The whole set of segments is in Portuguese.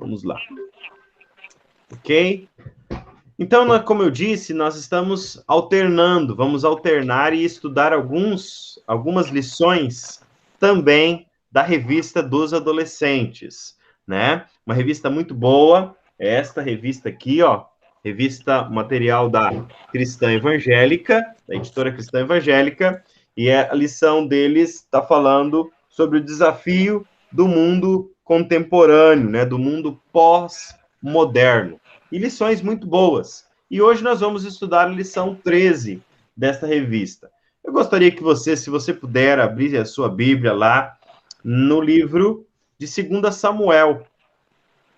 Vamos lá. Ok? Então, como eu disse, nós estamos alternando, vamos alternar e estudar algumas lições também da revista dos adolescentes, né? Uma revista muito boa, é esta revista aqui, ó, revista material da Cristã Evangélica, da editora Cristã Evangélica, e a lição deles está falando sobre o desafio do mundo contemporâneo, né? Do mundo pós-moderno. E lições muito boas. E hoje nós vamos estudar a lição 13 desta revista. Eu gostaria que você, se você puder, abrir a sua Bíblia lá no livro de 2 Samuel,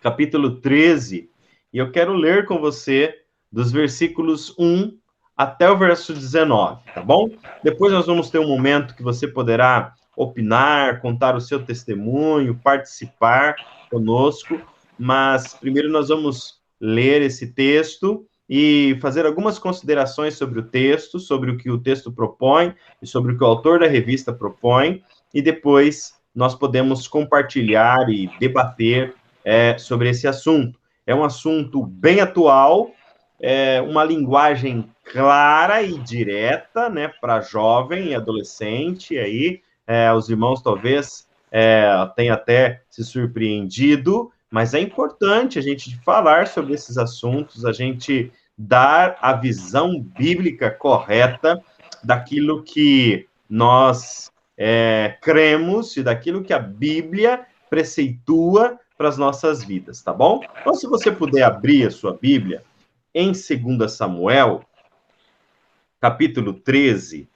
capítulo 13, e eu quero ler com você dos versículos 1 até o verso 19, tá bom? Depois nós vamos ter um momento que você poderá opinar, contar o seu testemunho, participar conosco, mas primeiro nós vamos ler esse texto e fazer algumas considerações sobre o texto, sobre o que o texto propõe e sobre o que o autor da revista propõe, e depois nós podemos compartilhar e debater sobre esse assunto. É um assunto bem atual, uma linguagem clara e direta, né, para jovem e adolescente, aí, os irmãos talvez tenham até se surpreendido, mas é importante a gente falar sobre esses assuntos, a gente dar a visão bíblica correta daquilo que nós cremos e daquilo que a Bíblia preceitua para as nossas vidas, tá bom? Então, se você puder abrir a sua Bíblia em 2 Samuel, capítulo 13,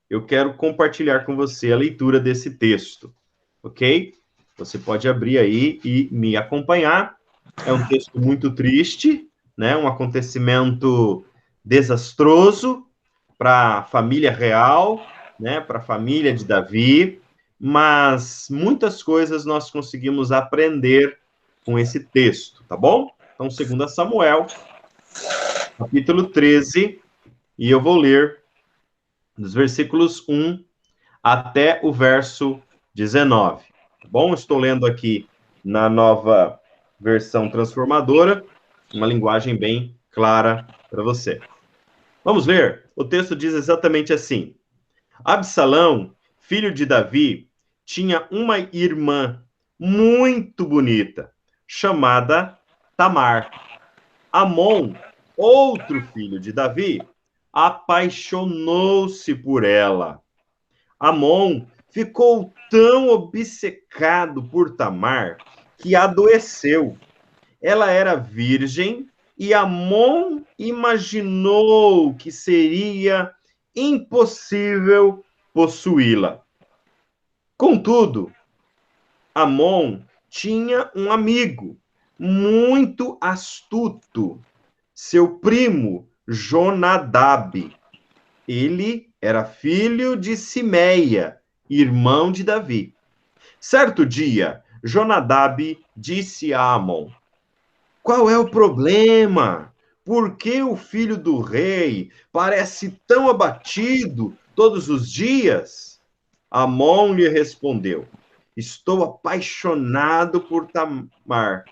eu quero compartilhar com você a leitura desse texto, ok? Você pode abrir aí e me acompanhar. É um texto muito triste, né? Um acontecimento desastroso para a família real, né? Para a família de Davi, mas muitas coisas nós conseguimos aprender com esse texto, tá bom? Então, 2 Samuel, capítulo 13, e eu vou ler dos versículos 1 até o verso 19, tá bom? Estou lendo aqui na nova versão transformadora, uma linguagem bem clara para você. Vamos ler? O texto diz exatamente assim: Absalão, filho de Davi, tinha uma irmã muito bonita, chamada Tamar. Amon, outro filho de Davi, apaixonou-se por ela. Amon ficou tão obcecado por Tamar que adoeceu. Ela era virgem e Amon imaginou que seria impossível possuí-la. Contudo, Amon tinha um amigo muito astuto, seu primo Jonadab. Ele era filho de Simeia, irmão de Davi. Certo dia, Jonadab disse a Amon: Qual é o problema? Por que o filho do rei parece tão abatido todos os dias? Amon lhe respondeu: Estou apaixonado por Tamar,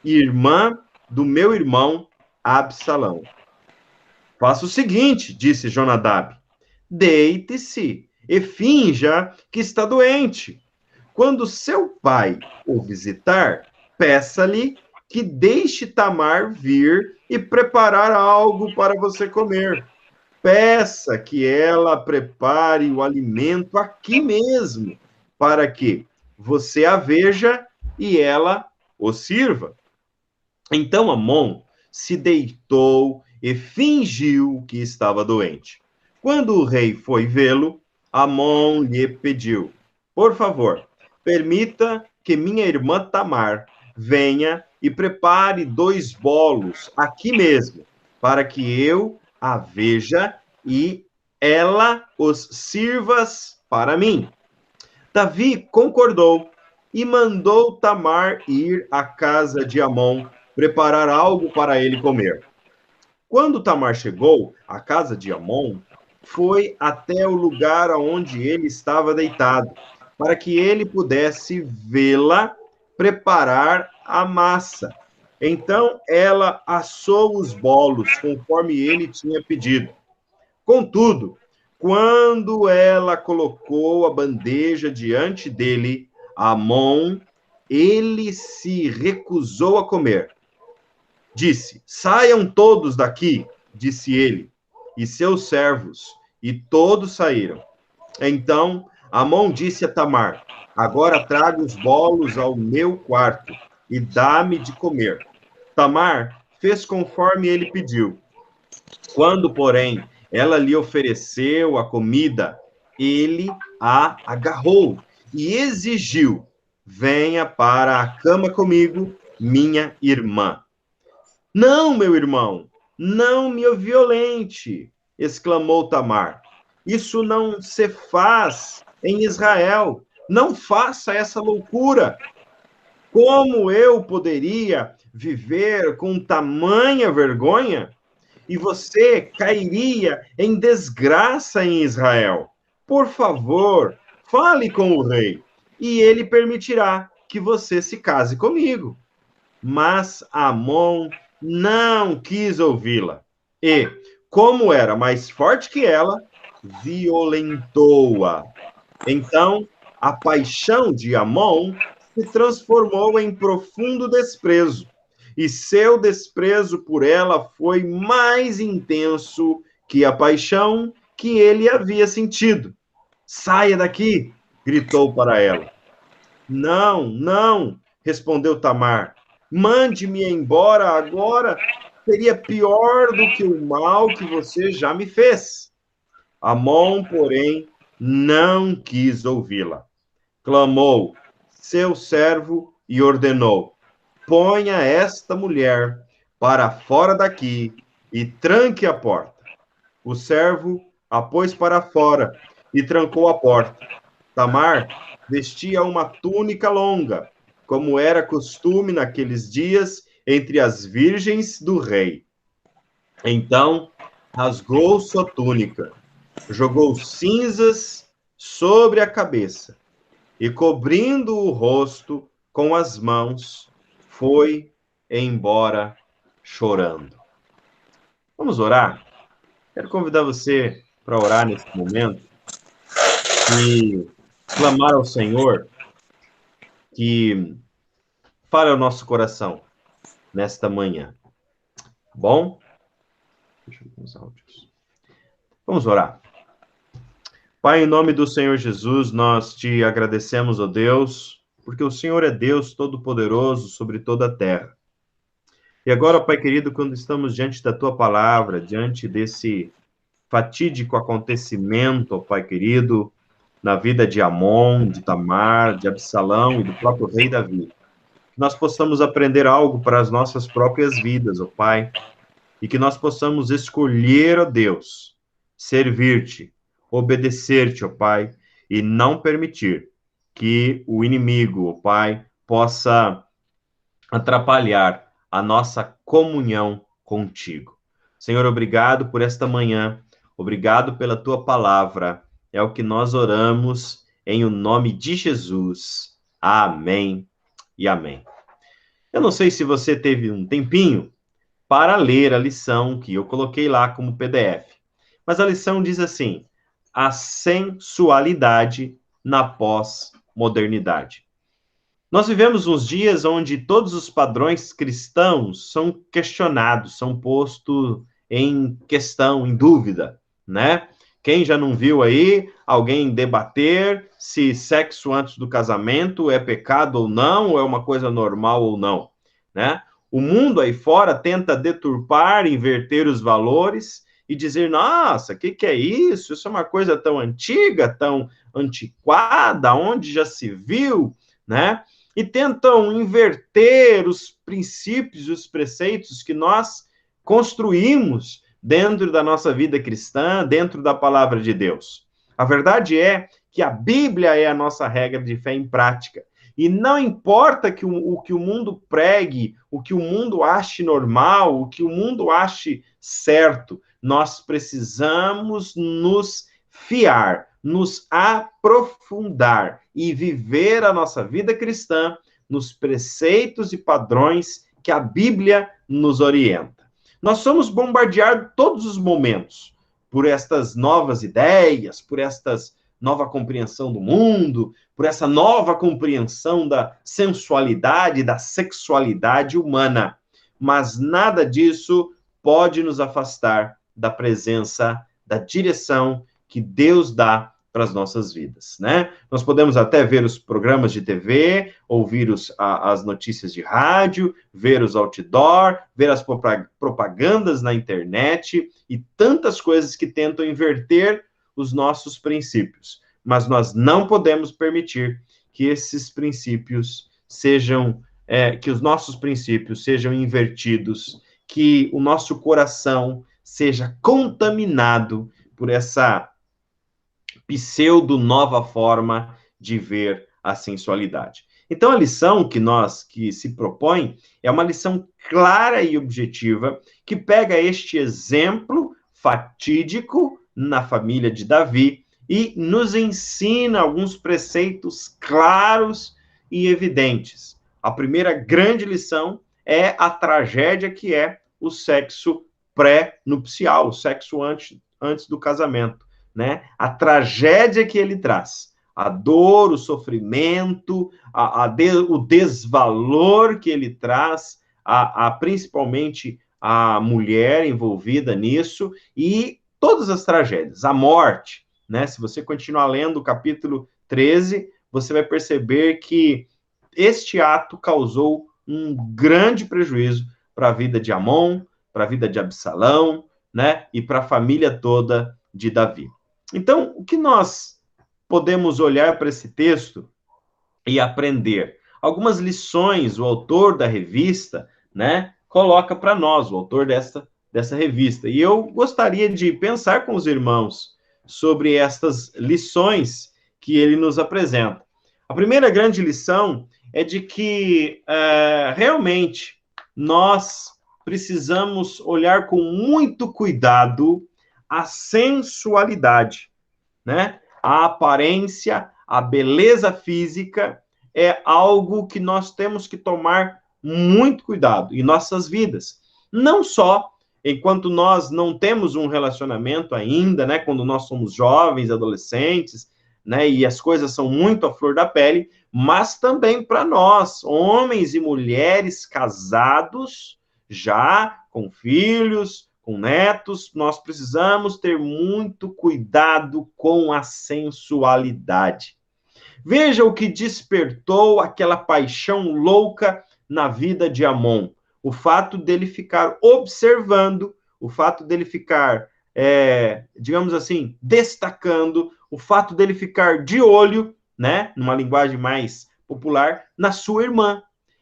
irmã do meu irmão Absalão. Faça o seguinte, disse Jonadab: deite-se e finja que está doente. Quando seu pai o visitar, peça-lhe que deixe Tamar vir e preparar algo para você comer. Peça que ela prepare o alimento aqui mesmo, para que você a veja e ela o sirva. Então Amon se deitou e fingiu que estava doente. Quando o rei foi vê-lo, Amon lhe pediu: Por favor, permita que minha irmã Tamar venha e prepare 2 bolos aqui mesmo, para que eu a veja e ela os sirva para mim. Davi concordou e mandou Tamar ir à casa de Amon preparar algo para ele comer. Quando Tamar chegou à casa de Amon, foi até o lugar onde ele estava deitado, para que ele pudesse vê-la preparar a massa. Então ela assou os bolos, conforme ele tinha pedido. Contudo, quando ela colocou a bandeja diante dele, Amon, ele se recusou a comer. Disse: saiam todos daqui, disse ele, e seus servos, e todos saíram. Então Amon disse a Tamar: agora traga os bolos ao meu quarto e dá-me de comer. Tamar fez conforme ele pediu. Quando, porém, ela lhe ofereceu a comida, ele a agarrou e exigiu: venha para a cama comigo, minha irmã. Não, meu irmão, não me violente, exclamou Tamar. Isso não se faz em Israel. Não faça essa loucura. Como eu poderia viver com tamanha vergonha? E você cairia em desgraça em Israel. Por favor, fale com o rei, e ele permitirá que você se case comigo. Mas Amon não quis ouvi-la. E, como era mais forte que ela, violentou-a. Então, a paixão de Amon se transformou em profundo desprezo, e seu desprezo por ela foi mais intenso que a paixão que ele havia sentido. Saia daqui, gritou para ela. Não, não, respondeu Tamar. Mande-me embora agora, seria pior do que o mal que você já me fez. Amon, porém, não quis ouvi-la. Clamou seu servo e ordenou: ponha esta mulher para fora daqui e tranque a porta. O servo a pôs para fora e trancou a porta. Tamar vestia uma túnica longa, como era costume naqueles dias entre as virgens do rei. Então rasgou sua túnica, jogou cinzas sobre a cabeça e, cobrindo o rosto com as mãos, foi embora chorando. Vamos orar? Quero convidar você para orar nesse momento e clamar ao Senhor que fale ao nosso coração nesta manhã. Bom? Deixa eu ver os áudios. Vamos orar. Pai, em nome do Senhor Jesus, nós te agradecemos, ó Deus, porque o Senhor é Deus Todo-Poderoso sobre toda a terra. E agora, Pai querido, quando estamos diante da Tua palavra, diante desse fatídico acontecimento, ó Pai querido, na vida de Amon, de Tamar, de Absalão e do próprio rei Davi, que nós possamos aprender algo para as nossas próprias vidas, ó Pai, e que nós possamos escolher, ó Deus, servir-te, obedecer-te, ó Pai, e não permitir que o inimigo, ó Pai, possa atrapalhar a nossa comunhão contigo. Senhor, obrigado por esta manhã, obrigado pela tua palavra, é o que nós oramos em o nome de Jesus. Amém e amém. Eu não sei se você teve um tempinho para ler a lição que eu coloquei lá como PDF. Mas a lição diz assim: a sensualidade na pós-modernidade. Nós vivemos uns dias onde todos os padrões cristãos são questionados, são postos em questão, em dúvida, né? Quem já não viu aí alguém debater se sexo antes do casamento é pecado ou não, ou é uma coisa normal ou não, né? O mundo aí fora tenta deturpar, inverter os valores e dizer, nossa, o que é isso? Isso é uma coisa tão antiga, tão antiquada, onde já se viu, né? E tentam inverter os princípios e os preceitos que nós construímos dentro da nossa vida cristã, dentro da palavra de Deus. A verdade é que a Bíblia é a nossa regra de fé em prática. E não importa o que o mundo pregue, o que o mundo ache normal, o que o mundo ache certo, nós precisamos nos fiar, nos aprofundar e viver a nossa vida cristã nos preceitos e padrões que a Bíblia nos orienta. Nós somos bombardeados todos os momentos por estas novas ideias, por estas nova compreensão do mundo, por essa nova compreensão da sensualidade, da sexualidade humana. Mas nada disso pode nos afastar da presença, da direção que Deus dá para as nossas vidas, né? Nós podemos até ver os programas de TV, ouvir as notícias de rádio, ver os outdoor, ver as propagandas na internet e tantas coisas que tentam inverter os nossos princípios. Mas nós não podemos permitir que esses princípios sejam, que os nossos princípios sejam invertidos, que o nosso coração seja contaminado por essa pseudo-nova forma de ver a sensualidade. Então, a lição que se propõe é uma lição clara e objetiva que pega este exemplo fatídico na família de Davi e nos ensina alguns preceitos claros e evidentes. A primeira grande lição é a tragédia que é o sexo pré-nupcial, o sexo antes do casamento, né? A tragédia que ele traz, a dor, o sofrimento, o desvalor que ele traz, principalmente a mulher envolvida nisso, e todas as tragédias, a morte, né? Se você continuar lendo o capítulo 13, você vai perceber que este ato causou um grande prejuízo para a vida de Amon, para a vida de Absalão, né? E para a família toda de Davi. Então, o que nós podemos olhar para esse texto e aprender? Algumas lições o autor da revista, né, coloca para nós, o autor dessa revista. E eu gostaria de pensar com os irmãos sobre estas lições que ele nos apresenta. A primeira grande lição é de que realmente nós precisamos olhar com muito cuidado a sensualidade, né? A aparência, a beleza física é algo que nós temos que tomar muito cuidado em nossas vidas. Não só enquanto nós não temos um relacionamento ainda, né? Quando nós somos jovens, adolescentes, né? E as coisas são muito à flor da pele, mas também para nós, homens e mulheres casados, já com filhos, com netos, nós precisamos ter muito cuidado com a sensualidade. Veja o que despertou aquela paixão louca na vida de Amon. O fato dele ficar observando, o fato dele ficar, digamos assim, destacando, o fato dele ficar de olho, né, numa linguagem mais popular, na sua irmã,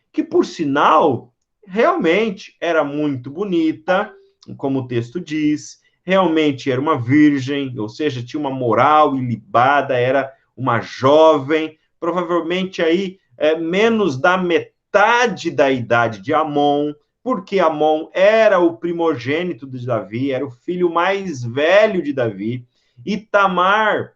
que, por sinal, realmente era muito bonita, como o texto diz, realmente era uma virgem, ou seja, tinha uma moral ilibada, era uma jovem, provavelmente aí menos da metade da idade de Amon, porque Amon era o primogênito de Davi, era o filho mais velho de Davi, e Tamar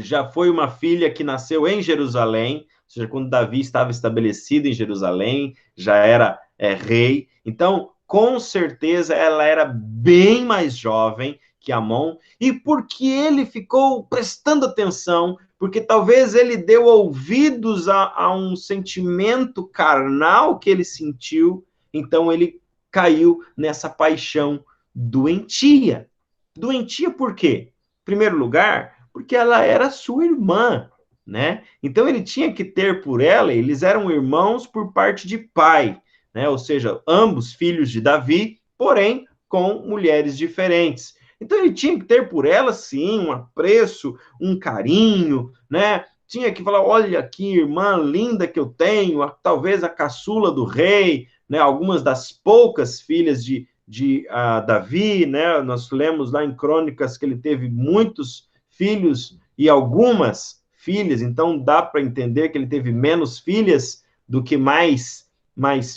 já foi uma filha que nasceu em Jerusalém, ou seja, quando Davi estava estabelecido em Jerusalém, já era rei, então com certeza ela era bem mais jovem que Amon, e porque ele ficou prestando atenção, porque talvez ele deu ouvidos a um sentimento carnal que ele sentiu, então ele caiu nessa paixão doentia. Doentia por quê? Em primeiro lugar, porque ela era sua irmã, né? Então ele tinha que ter por ela, eles eram irmãos por parte de pai, né? Ou seja, ambos filhos de Davi, porém com mulheres diferentes. Então ele tinha que ter por ela, sim, um apreço, um carinho, né? Tinha que falar, olha que irmã linda que eu tenho, talvez a caçula do rei, né? Algumas das poucas filhas de Davi, né? Nós lemos lá em Crônicas que ele teve muitos filhos e algumas filhas, então dá para entender que ele teve menos filhas do que mais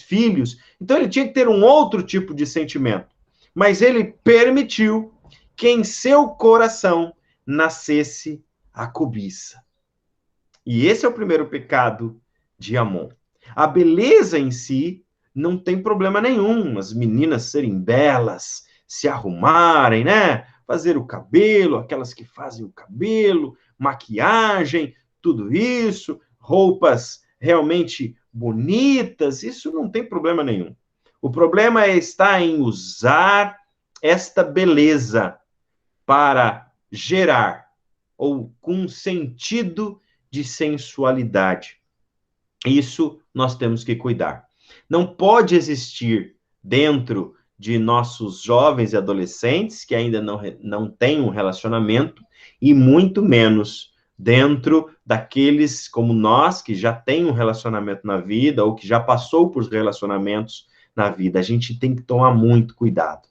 filhos. Então ele tinha que ter um outro tipo de sentimento. Mas ele permitiu que em seu coração nascesse a cobiça. E esse é o primeiro pecado de Amon. A beleza em si não tem problema nenhum, as meninas serem belas, se arrumarem, né? Fazer o cabelo, aquelas que fazem o cabelo, maquiagem, tudo isso, roupas realmente bonitas, isso não tem problema nenhum. O problema está em usar esta beleza para gerar ou com sentido de sensualidade. Isso nós temos que cuidar. Não pode existir dentro de nossos jovens e adolescentes que ainda não têm um relacionamento, e muito menos dentro daqueles como nós que já têm um relacionamento na vida ou que já passou por relacionamentos na vida. A gente tem que tomar muito cuidado,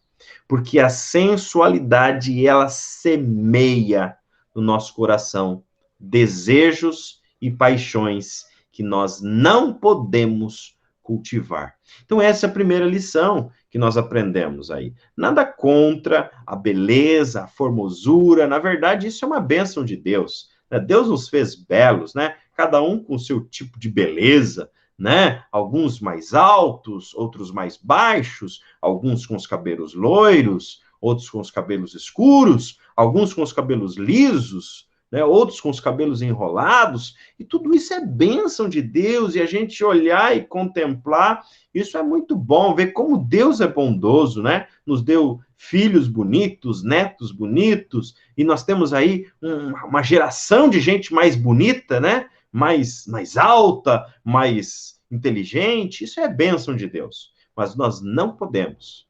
porque a sensualidade ela semeia no nosso coração desejos e paixões que nós não podemos cultivar. Então, essa é a primeira lição que nós aprendemos aí. Nada contra a beleza, a formosura, na verdade, isso é uma bênção de Deus. Né? Deus nos fez belos, né? Cada um com o seu tipo de beleza, né? Alguns mais altos, outros mais baixos, alguns com os cabelos loiros, outros com os cabelos escuros, alguns com os cabelos lisos, né? Outros com os cabelos enrolados, e tudo isso é bênção de Deus, e a gente olhar e contemplar, isso é muito bom, ver como Deus é bondoso, né? Nos deu filhos bonitos, netos bonitos, e nós temos aí uma geração de gente mais bonita, né? Mais alta, mais inteligente, isso é bênção de Deus. Mas nós não podemos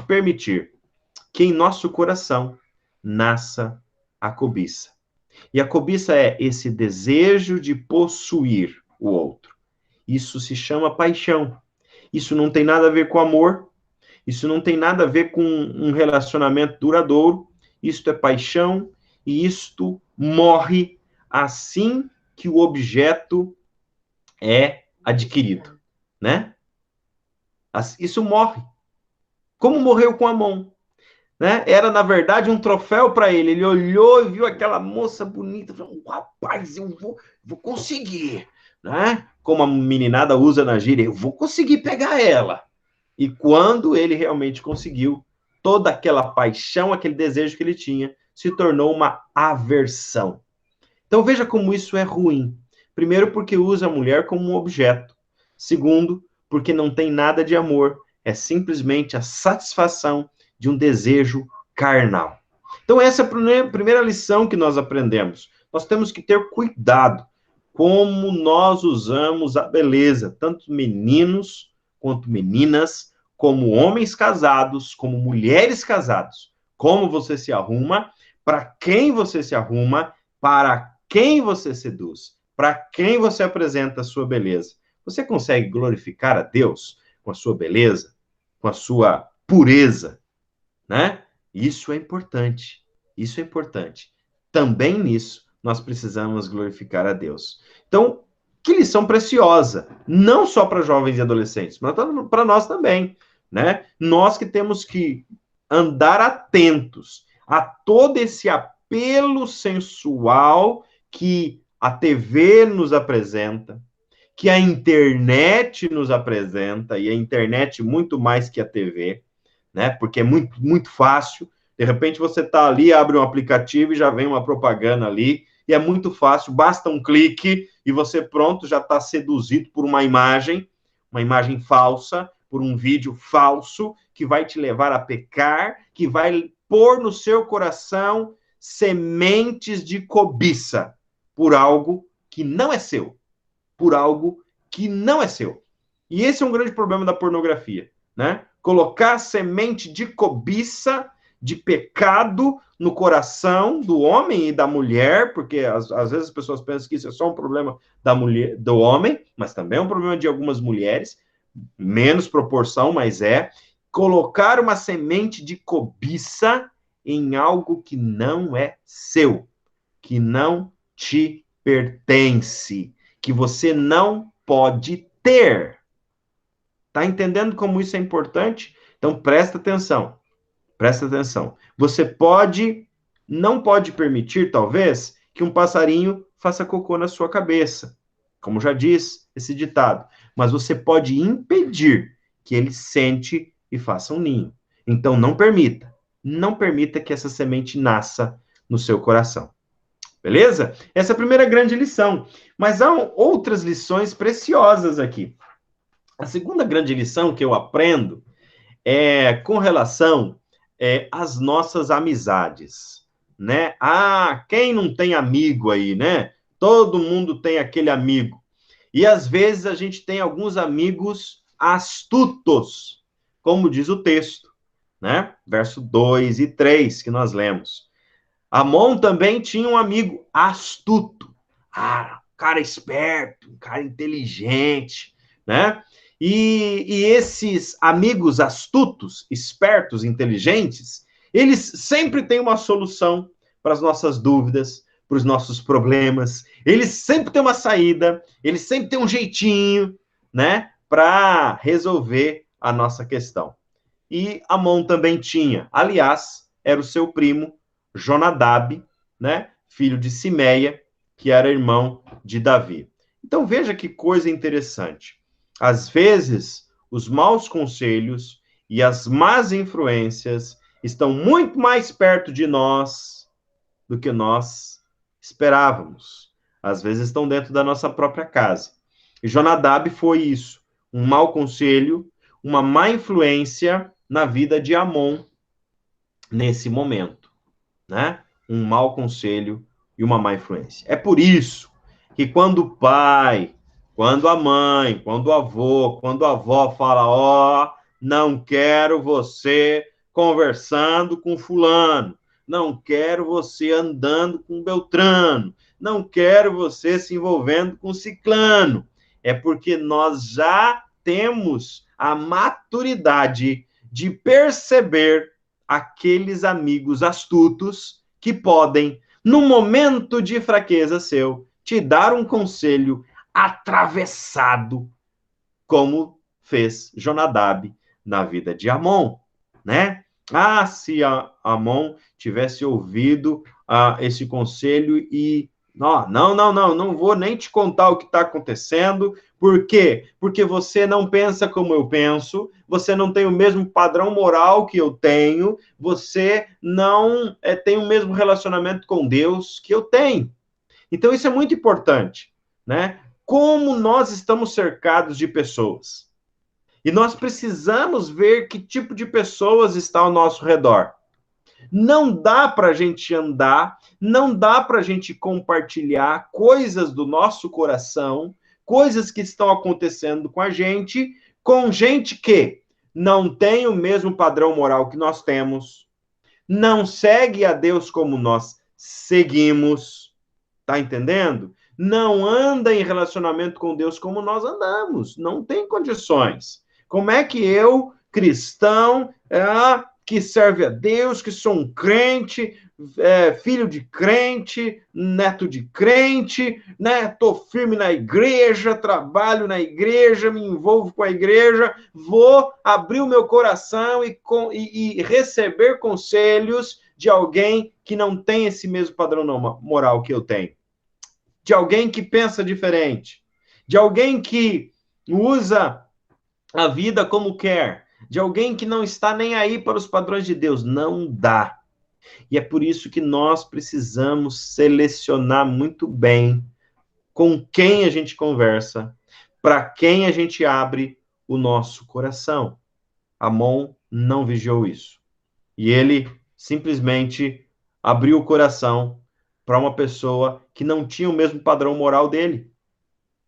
permitir que em nosso coração nasça a cobiça. E a cobiça é esse desejo de possuir o outro. Isso se chama paixão. Isso não tem nada a ver com amor, isso não tem nada a ver com um relacionamento duradouro, isto é paixão, e isto morre assim que o objeto é adquirido, né? Isso morre. Como morreu com Amon, né? Era, na verdade, um troféu para ele. Ele olhou e viu aquela moça bonita, falou, rapaz, eu vou conseguir, né? Como a meninada usa na gíria, eu vou conseguir pegar ela. E quando ele realmente conseguiu, toda aquela paixão, aquele desejo que ele tinha, se tornou uma aversão. Então veja como isso é ruim. Primeiro, porque usa a mulher como um objeto. Segundo, porque não tem nada de amor. É simplesmente a satisfação de um desejo carnal. Então essa é a primeira lição que nós aprendemos. Nós temos que ter cuidado como nós usamos a beleza, tanto meninos quanto meninas, como homens casados, como mulheres casadas. Como você se arruma, para quem você se arruma, para quem você seduz, para quem você apresenta a sua beleza. Você consegue glorificar a Deus com a sua beleza, com a sua pureza, né? Isso é importante. Isso é importante. Também nisso nós precisamos glorificar a Deus. Então, que lição preciosa, não só para jovens e adolescentes, mas para nós também, né? Nós que temos que andar atentos a todo esse apelo sensual que a TV nos apresenta, que a internet nos apresenta, e a internet muito mais que a TV, né? Porque é muito, muito fácil. De repente você está ali, abre um aplicativo e já vem uma propaganda ali, e é muito fácil, basta um clique e você pronto, já está seduzido por uma imagem falsa, por um vídeo falso, que vai te levar a pecar, que vai pôr no seu coração sementes de cobiça por algo que não é seu, por algo que não é seu. E esse é um grande problema da pornografia, né? Colocar semente de cobiça, de pecado no coração do homem e da mulher, porque às vezes as pessoas pensam que isso é só um problema da mulher, do homem, mas também é um problema de algumas mulheres, menos proporção, mas é colocar uma semente de cobiça em algo que não é seu, que não te pertence, que você não pode ter. Tá entendendo como isso é importante? Então presta atenção. Presta atenção. Você não pode permitir, talvez, que um passarinho faça cocô na sua cabeça. como já diz esse ditado, mas você pode impedir que ele sente e faça um ninho. Então não permita que essa semente nasça no seu coração. Beleza? Essa é a primeira grande lição. Mas há outras lições preciosas aqui. A segunda grande lição que eu aprendo é com relação às nossas amizades, né? Ah, quem não tem amigo aí, né? Todo mundo tem aquele amigo. E às vezes a gente tem alguns amigos astutos, como diz o texto, né? Verso 2 e 3 que nós lemos. Amon também tinha um amigo astuto. Ah, um cara esperto, um cara inteligente, né? E esses amigos astutos, espertos, inteligentes, eles sempre têm uma solução para as nossas dúvidas, para os nossos problemas. Eles sempre têm uma saída, eles sempre têm um jeitinho, né? Para resolver a nossa questão. E Amon também tinha, aliás, era o seu primo, Jonadab, né, filho de Simeia, que era irmão de Davi. Então veja que coisa interessante. Às vezes, os maus conselhos e as más influências estão muito mais perto de nós do que nós esperávamos. Às vezes estão dentro da nossa própria casa. E Jonadab foi isso, um mau conselho, uma má influência na vida de Amon nesse momento, né? Um mau conselho e uma má influência. É por isso que quando o pai, quando a mãe, quando o avô, quando a avó fala, ó, não quero você conversando com fulano, não quero você andando com Beltrano, não quero você se envolvendo com ciclano, é porque nós já temos a maturidade de perceber aqueles amigos astutos que podem, num momento de fraqueza seu, te dar um conselho atravessado, como fez Jonadab na vida de Amon, né? Ah, se Amon tivesse ouvido esse conselho e não vou nem te contar o que está acontecendo. Por quê? Porque você não pensa como eu penso, você não tem o mesmo padrão moral que eu tenho, você não tem o mesmo relacionamento com Deus que eu tenho. Então, isso é muito importante, né? Como nós estamos cercados de pessoas. E nós precisamos ver que tipo de pessoas está ao nosso redor. Não dá para a gente andar, não dá para a gente compartilhar coisas do nosso coração, coisas que estão acontecendo com gente que não tem o mesmo padrão moral que nós temos, não segue a Deus como nós seguimos, tá entendendo? Não anda em relacionamento com Deus como nós andamos, não tem condições. Como é que eu, cristão, que serve a Deus, que sou um crente, filho de crente, neto de crente, né? Tô firme na igreja, trabalho na igreja, me envolvo com a igreja, vou abrir o meu coração e receber conselhos de alguém que não tem esse mesmo padrão moral que eu tenho, de alguém que pensa diferente, de alguém que usa a vida como quer, de alguém que não está nem aí para os padrões de Deus. Não dá. E é por isso que nós precisamos selecionar muito bem com quem a gente conversa, para quem a gente abre o nosso coração. Amon não vigiou isso. E ele simplesmente abriu o coração para uma pessoa que não tinha o mesmo padrão moral dele,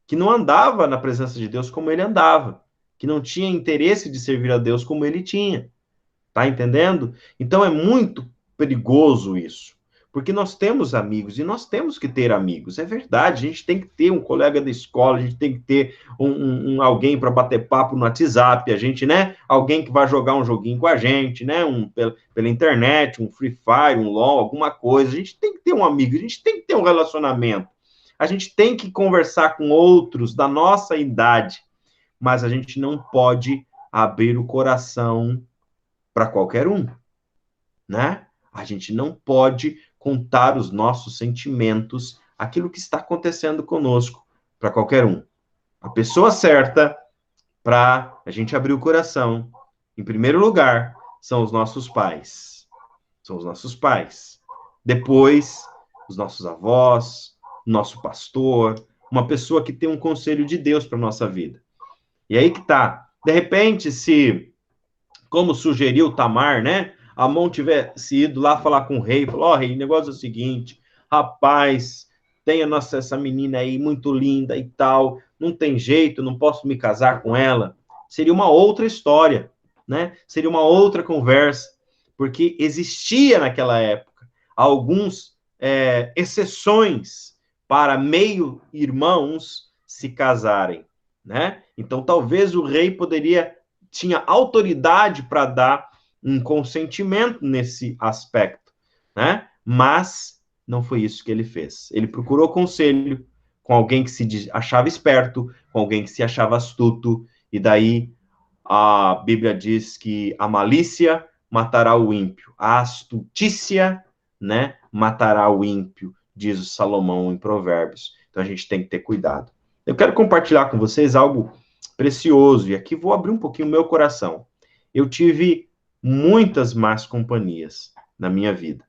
que não andava na presença de Deus como ele andava, que não tinha interesse de servir a Deus como ele tinha. Tá entendendo? Então é muito perigoso isso. Porque nós temos amigos e nós temos que ter amigos. É verdade, a gente tem que ter um colega da escola, a gente tem que ter alguém para bater papo no WhatsApp, a gente, né? Alguém que vai jogar um joguinho com a gente, né? Pela internet, um Free Fire, um LOL, alguma coisa. A gente tem que ter um amigo, a gente tem que ter um relacionamento. A gente tem que conversar com outros da nossa idade, mas a gente não pode abrir o coração para qualquer um, né? A gente não pode contar os nossos sentimentos, aquilo que está acontecendo conosco, para qualquer um. A pessoa certa para a gente abrir o coração, em primeiro lugar, são os nossos pais. São os nossos pais. Depois, os nossos avós, nosso pastor, uma pessoa que tem um conselho de Deus para nossa vida. E aí que tá. De repente, se, como sugeriu Tamar, né? Amon tivesse ido lá falar com o rei, falou, ó, rei, o negócio é o seguinte, rapaz, tem essa menina aí muito linda e tal, não tem jeito, não posso me casar com ela. Seria uma outra história, né? Seria uma outra conversa, porque existia naquela época alguns exceções para meio-irmãos se casarem, né? Então, talvez o rei tinha autoridade para dar um consentimento nesse aspecto, né? Mas não foi isso que ele fez. Ele procurou conselho com alguém que se achava esperto, com alguém que se achava astuto, e daí a Bíblia diz que a malícia matará o ímpio, a astutícia, né, matará o ímpio, diz o Salomão em Provérbios. Então a gente tem que ter cuidado. Eu quero compartilhar com vocês algo precioso, e aqui vou abrir um pouquinho o meu coração. Eu tive muitas más companhias na minha vida.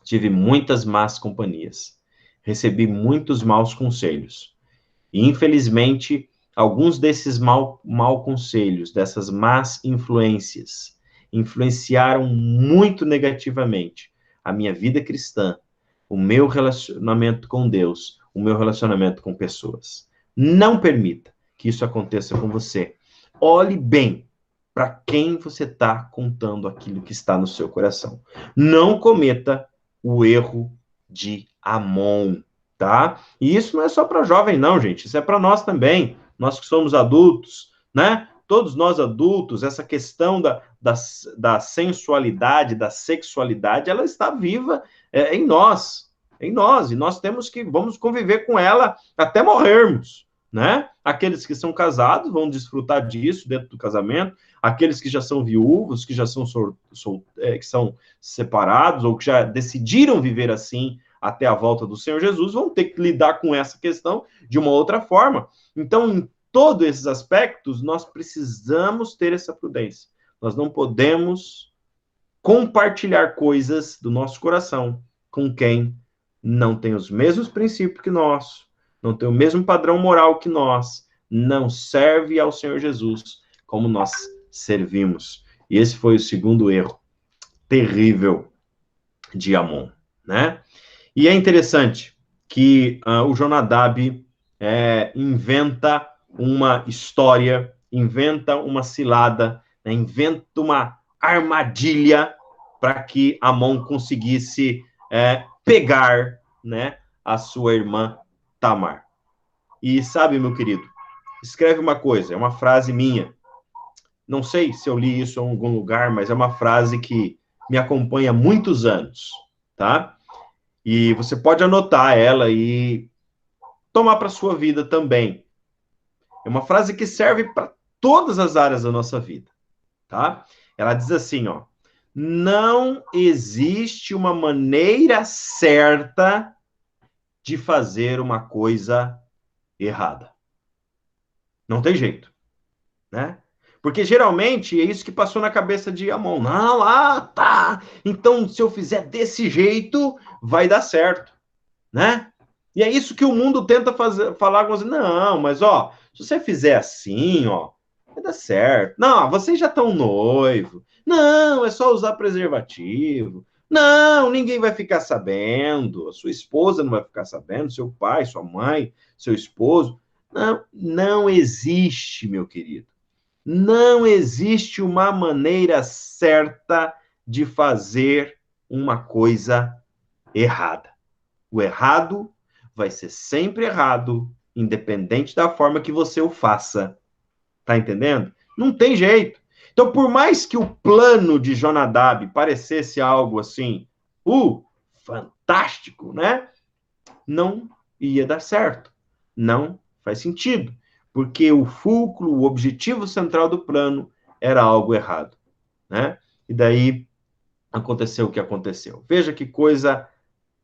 Tive muitas más companhias. Recebi muitos maus conselhos. E, infelizmente, alguns desses mal conselhos, dessas más influências, influenciaram muito negativamente a minha vida cristã, o meu relacionamento com Deus, o meu relacionamento com pessoas. Não permita que isso aconteça com você. Olhe bem para quem você está contando aquilo que está no seu coração. Não cometa o erro de Amon, tá? E isso não é só para jovem, não, gente. Isso é para nós também. Nós que somos adultos, né? Todos nós adultos, essa questão da sensualidade, da sexualidade, ela está viva em nós. Em nós. E nós vamos conviver com ela até morrermos, né? Aqueles que são casados vão desfrutar disso dentro do casamento. Aqueles que já são viúvos, que já são, que são separados ou que já decidiram viver assim até a volta do Senhor Jesus, vão ter que lidar com essa questão de uma outra forma. Então, em todos esses aspectos, nós precisamos ter essa prudência. Nós não podemos compartilhar coisas do nosso coração com quem não tem os mesmos princípios que nós, não tem o mesmo padrão moral que nós, não serve ao Senhor Jesus como nós servimos. E esse foi o segundo erro terrível de Amon, né? E é interessante que o Jonadab inventa uma história, inventa uma cilada, né, inventa uma armadilha para que Amon conseguisse pegar, né, a sua irmã Tamar. E sabe, meu querido, escreve uma coisa, é uma frase minha. Não sei se eu li isso em algum lugar, mas é uma frase que me acompanha há muitos anos, tá? E você pode anotar ela e tomar para sua vida também. É uma frase que serve para todas as áreas da nossa vida, tá? Ela diz assim, ó: não existe uma maneira certa de fazer uma coisa errada. Não tem jeito, né? Porque geralmente é isso que passou na cabeça de Amon. Não, tá. Então, se eu fizer desse jeito, vai dar certo, né? E é isso que o mundo tenta falar com você. Não, mas ó, se você fizer assim, ó, vai dar certo. Não, vocês já estão noivo. Não, é só usar preservativo. Não, ninguém vai ficar sabendo. A sua esposa não vai ficar sabendo, seu pai, sua mãe, seu esposo. Não, não existe, meu querido. Não existe uma maneira certa de fazer uma coisa errada. O errado vai ser sempre errado, independente da forma que você o faça. Tá entendendo? Não tem jeito. Então, por mais que o plano de Jonadab parecesse algo assim, fantástico, né? Não ia dar certo. Não faz sentido. Porque o fulcro, o objetivo central do plano era algo errado, né? E daí aconteceu o que aconteceu. Veja que coisa,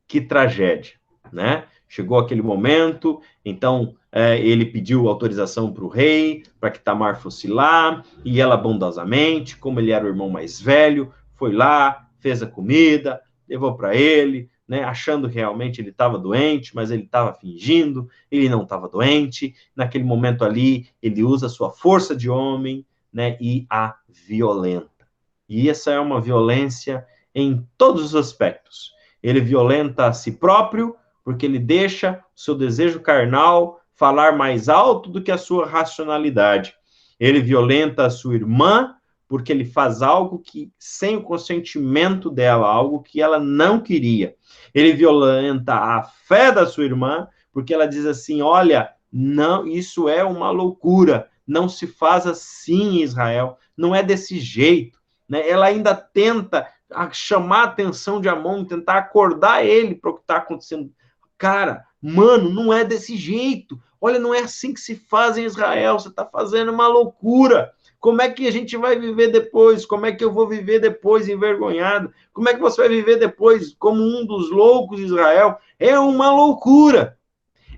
que tragédia, né? Chegou aquele momento, então ele pediu autorização para o rei, para que Tamar fosse lá, e ela bondosamente, como ele era o irmão mais velho, foi lá, fez a comida, levou para ele, né, achando que realmente ele estava doente, mas ele estava fingindo, ele não estava doente. Naquele momento ali, ele usa a sua força de homem, né, e a violenta. E essa é uma violência em todos os aspectos. Ele violenta a si próprio, porque ele deixa o seu desejo carnal falar mais alto do que a sua racionalidade. Ele violenta a sua irmã, porque ele faz algo que, sem o consentimento dela, algo que ela não queria. Ele violenta a fé da sua irmã, porque ela diz assim: olha, não, isso é uma loucura, não se faz assim em Israel, não é desse jeito. Né? Ela ainda tenta chamar a atenção de Amon, tentar acordar ele para o que está acontecendo. Cara, mano, não é desse jeito. Olha, não é assim que se faz em Israel. Você está fazendo uma loucura. Como é que a gente vai viver depois? Como é que eu vou viver depois envergonhado? Como é que você vai viver depois como um dos loucos de Israel? É uma loucura.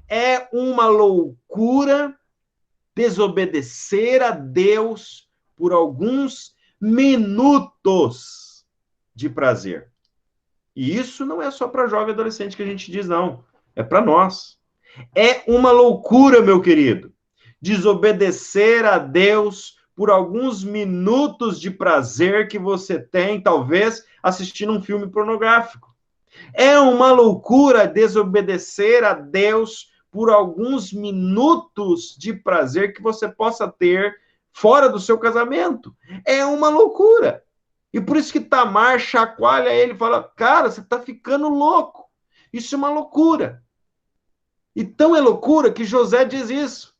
É uma loucura desobedecer a Deus por alguns minutos de prazer. E isso não é só para jovem adolescente que a gente diz, não. É para nós. É uma loucura, meu querido, desobedecer a Deus por alguns minutos de prazer que você tem, talvez, assistindo um filme pornográfico. É uma loucura desobedecer a Deus por alguns minutos de prazer que você possa ter fora do seu casamento. É uma loucura. E por isso que Tamar chacoalha ele e fala: cara, você está ficando louco. Isso é uma loucura. E tão é loucura que José diz isso,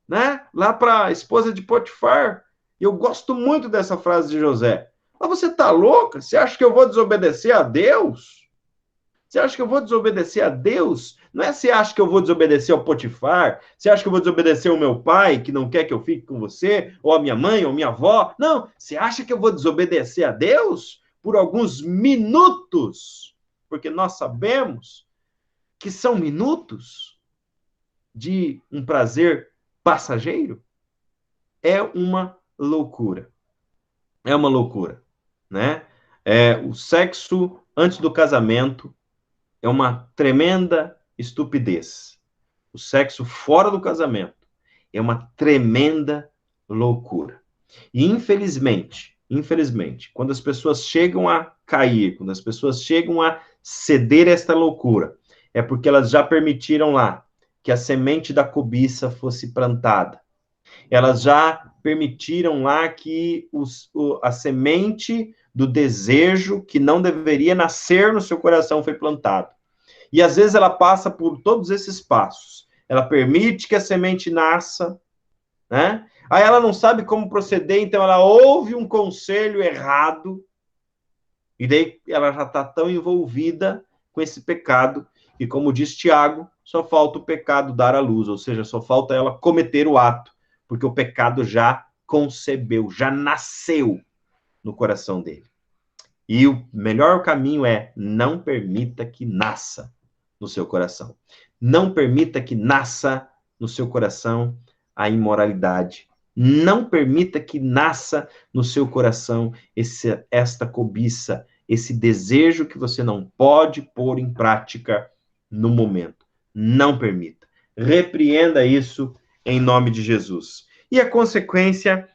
né? Lá para a esposa de Potifar. Eu gosto muito dessa frase de José. Mas você está louca? Você acha que eu vou desobedecer a Deus? Você acha que eu vou desobedecer a Deus? Não é se acha que eu vou desobedecer ao Potifar, você acha que eu vou desobedecer ao meu pai, que não quer que eu fique com você, ou a minha mãe, ou minha avó. Não, você acha que eu vou desobedecer a Deus por alguns minutos? Porque nós sabemos que são minutos de um prazer passageiro. É uma loucura. É uma loucura, né? O sexo antes do casamento é uma tremenda estupidez. O sexo fora do casamento é uma tremenda loucura. E infelizmente, quando as pessoas chegam a cair, quando as pessoas chegam a ceder esta loucura, é porque elas já permitiram lá que a semente da cobiça fosse plantada. Elas já permitiram lá que a semente do desejo que não deveria nascer no seu coração foi plantado. E às vezes ela passa por todos esses passos. Ela permite que a semente nasça, né? Aí ela não sabe como proceder, então ela ouve um conselho errado, e daí ela já está tão envolvida com esse pecado, que, como diz Tiago, só falta o pecado dar à luz, ou seja, só falta ela cometer o ato, porque o pecado já concebeu, já nasceu no coração dele. E o melhor caminho é: não permita que nasça no seu coração. Não permita que nasça no seu coração a imoralidade. Não permita que nasça no seu coração esta cobiça, esse desejo que você não pode pôr em prática no momento. Não permita. Repreenda isso em nome de Jesus. E a consequência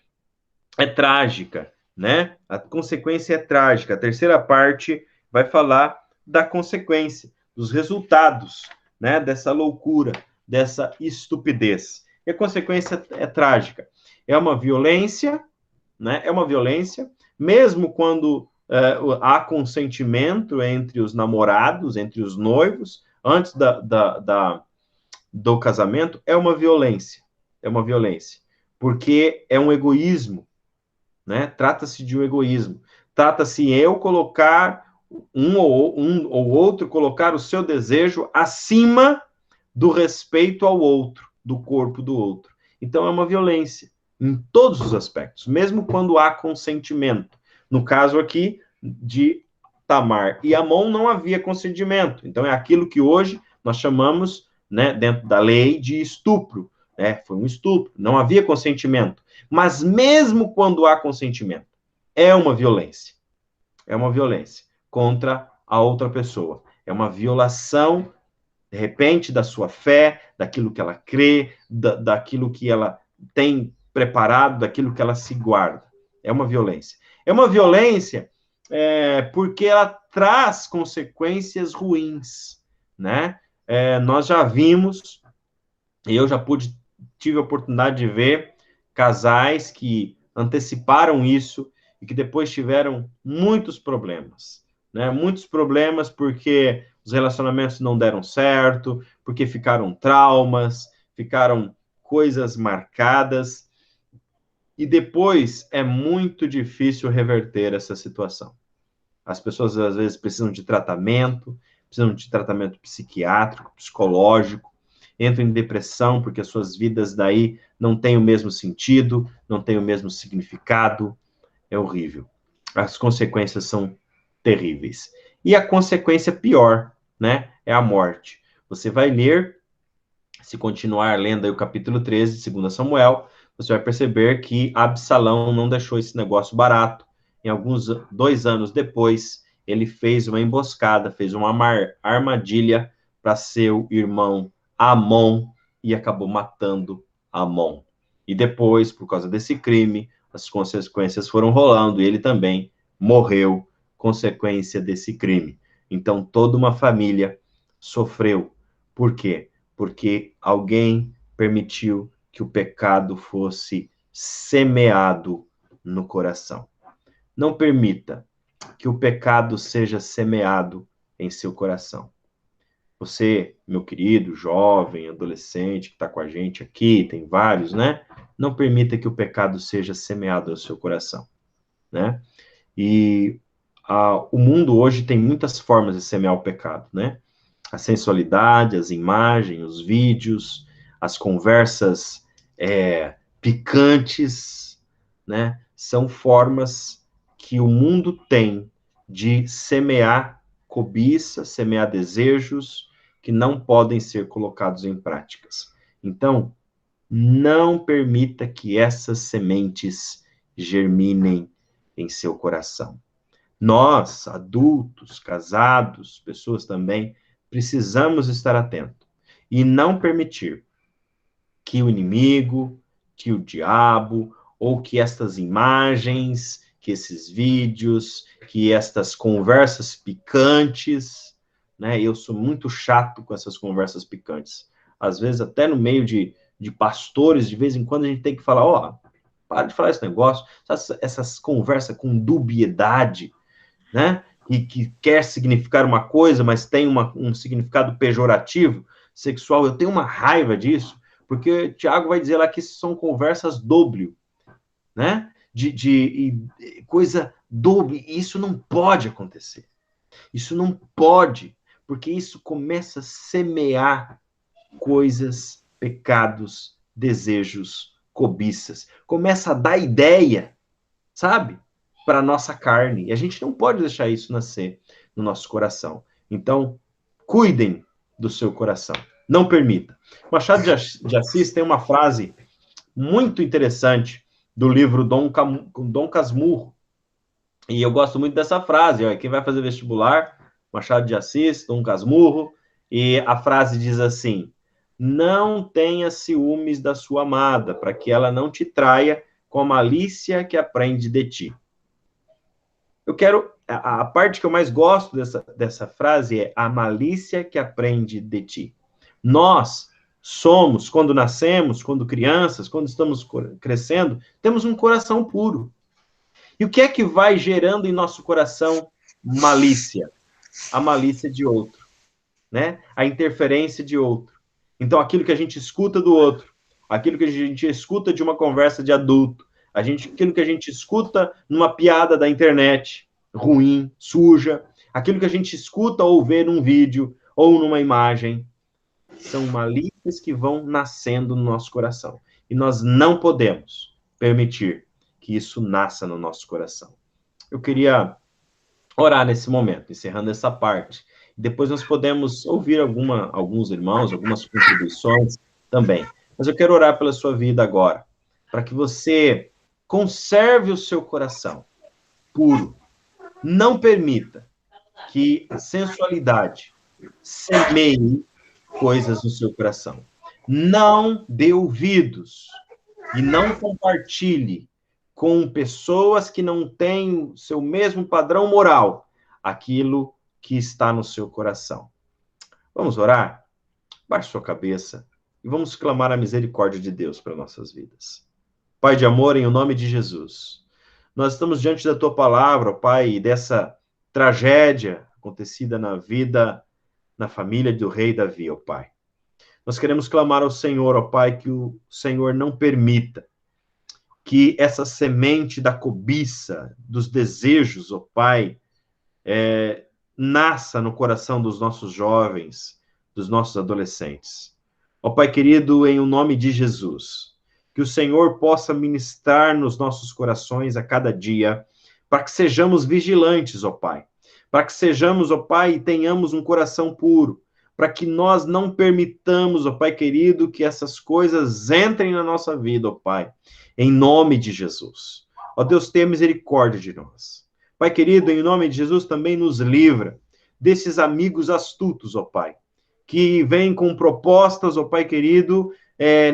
é trágica, né? A consequência é trágica. A terceira parte vai falar da consequência, dos resultados, né? Dessa loucura, dessa estupidez. E a consequência é trágica. É uma violência, né? É uma violência, mesmo quando há consentimento entre os namorados, entre os noivos, antes do casamento, é uma violência. É uma violência. Porque é um egoísmo, né? Trata-se de um egoísmo. Trata-se eu colocar um ou outro, colocar o seu desejo acima do respeito ao outro, do corpo do outro. Então é uma violência em todos os aspectos, mesmo quando há consentimento. No caso aqui de Tamar e Amon não havia consentimento. Então é aquilo que hoje nós chamamos né, dentro da lei de estupro, né? Foi um estupro, não havia consentimento. Mas mesmo quando há consentimento, é uma violência. É uma violência contra a outra pessoa. É uma violação, de repente, da sua fé, daquilo que ela crê, daquilo que ela tem preparado, daquilo que ela se guarda. É uma violência. É uma violência porque ela traz consequências ruins, né? Nós já vimos, eu já tive a oportunidade de ver casais que anteciparam isso e que depois tiveram muitos problemas, né? Muitos problemas porque os relacionamentos não deram certo, porque ficaram traumas, ficaram coisas marcadas, e depois é muito difícil reverter essa situação. As pessoas, às vezes, precisam de tratamento psiquiátrico, psicológico, entram em depressão porque as suas vidas daí não têm o mesmo sentido, não têm o mesmo significado. É horrível. As consequências são terríveis. E a consequência pior, né, é a morte. Você vai ler, se continuar lendo aí o capítulo 13 de 2 Samuel, você vai perceber que Absalão não deixou esse negócio barato. Em alguns 2 anos depois, ele fez uma emboscada, fez uma armadilha para seu irmão Amon e acabou matando Amon. E depois, por causa desse crime, as consequências foram rolando e ele também morreu consequência desse crime. Então, toda uma família sofreu. Por quê? Porque alguém permitiu que o pecado fosse semeado no coração. Não permita que o pecado seja semeado em seu coração. Você, meu querido, jovem, adolescente que está com a gente aqui, tem vários, né? Não permita que o pecado seja semeado no seu coração, né? E o mundo hoje tem muitas formas de semear o pecado, né? A sensualidade, as imagens, os vídeos, as conversas picantes, né? São formas que o mundo tem de semear cobiça, semear desejos que não podem ser colocados em práticas. Então, não permita que essas sementes germinem em seu coração. Nós, adultos, casados, pessoas também, precisamos estar atentos e não permitir que o inimigo, que o diabo, ou que estas imagens, que esses vídeos, que estas conversas picantes, né? Eu sou muito chato com essas conversas picantes. Às vezes, até no meio de pastores, de vez em quando a gente tem que falar, ó, para de falar esse negócio, essas conversas com dubiedade, né? E que quer significar uma coisa, mas tem um significado pejorativo, sexual. Eu tenho uma raiva disso, porque Tiago vai dizer lá que são conversas dúbio, né? De coisa dúbia. Isso não pode acontecer. Isso não pode, porque isso começa a semear coisas, pecados, desejos, cobiças. Começa a dar ideia, sabe? Para a nossa carne. E a gente não pode deixar isso nascer no nosso coração. Então, cuidem do seu coração. Não permita. Machado de Assis tem uma frase muito interessante do livro Dom Casmurro. E eu gosto muito dessa frase. Ó, quem vai fazer vestibular, Machado de Assis, Dom Casmurro. E a frase diz assim: não tenha ciúmes da sua amada, para que ela não te traia com a malícia que aprende de ti. Eu quero... A parte que eu mais gosto dessa frase é a malícia que aprende de ti. Nós somos, quando nascemos, quando crianças, quando estamos crescendo, temos um coração puro. E o que é que vai gerando em nosso coração malícia? A malícia de outro, né? A interferência de outro. Então, aquilo que a gente escuta do outro, aquilo que a gente escuta de uma conversa de adulto, aquilo que a gente escuta numa piada da internet, ruim, suja, aquilo que a gente escuta ou vê num vídeo ou numa imagem, são malícias que vão nascendo no nosso coração. E nós não podemos permitir que isso nasça no nosso coração. Eu queria orar nesse momento, encerrando essa parte, Depois nós podemos ouvir alguns irmãos, algumas contribuições também. Mas eu quero orar pela sua vida agora, para que você conserve o seu coração puro. Não permita que a sensualidade semeie coisas no seu coração. Não dê ouvidos e não compartilhe com pessoas que não têm o seu mesmo padrão moral aquilo que está no seu coração. Vamos orar? Baixe sua cabeça e vamos clamar a misericórdia de Deus para nossas vidas. Pai de amor, em o nome de Jesus, nós estamos diante da tua palavra, Pai, dessa tragédia acontecida na vida, na família do rei Davi, ó Pai. Nós queremos clamar ao Senhor, ó Pai, que o Senhor não permita que essa semente da cobiça, dos desejos, ó Pai, nasça no coração dos nossos jovens, dos nossos adolescentes. Ó Pai querido, em o nome de Jesus, que o Senhor possa ministrar nos nossos corações a cada dia, para que sejamos vigilantes, ó Pai, para que sejamos, ó Pai, e tenhamos um coração puro, para que nós não permitamos, ó Pai querido, que essas coisas entrem na nossa vida, ó Pai, em nome de Jesus. Ó Deus, tenha misericórdia de nós. Pai querido, em nome de Jesus, também nos livra desses amigos astutos, ó Pai, que vêm com propostas, ó Pai querido,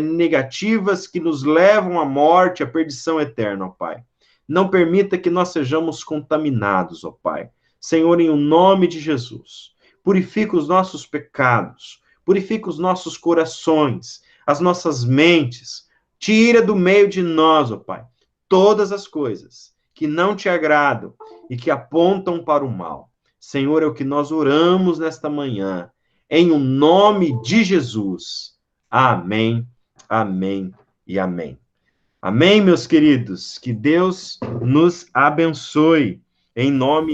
negativas, que nos levam à morte, à perdição eterna, ó Pai. Não permita que nós sejamos contaminados, ó Pai. Senhor, em o nome de Jesus, purifica os nossos pecados, purifica os nossos corações, as nossas mentes, tira do meio de nós, ó Pai, todas as coisas que não te agradam e que apontam para o mal. Senhor, é o que nós oramos nesta manhã, em o nome de Jesus. Amém, amém e amém. Amém, meus queridos. Que Deus nos abençoe, em nome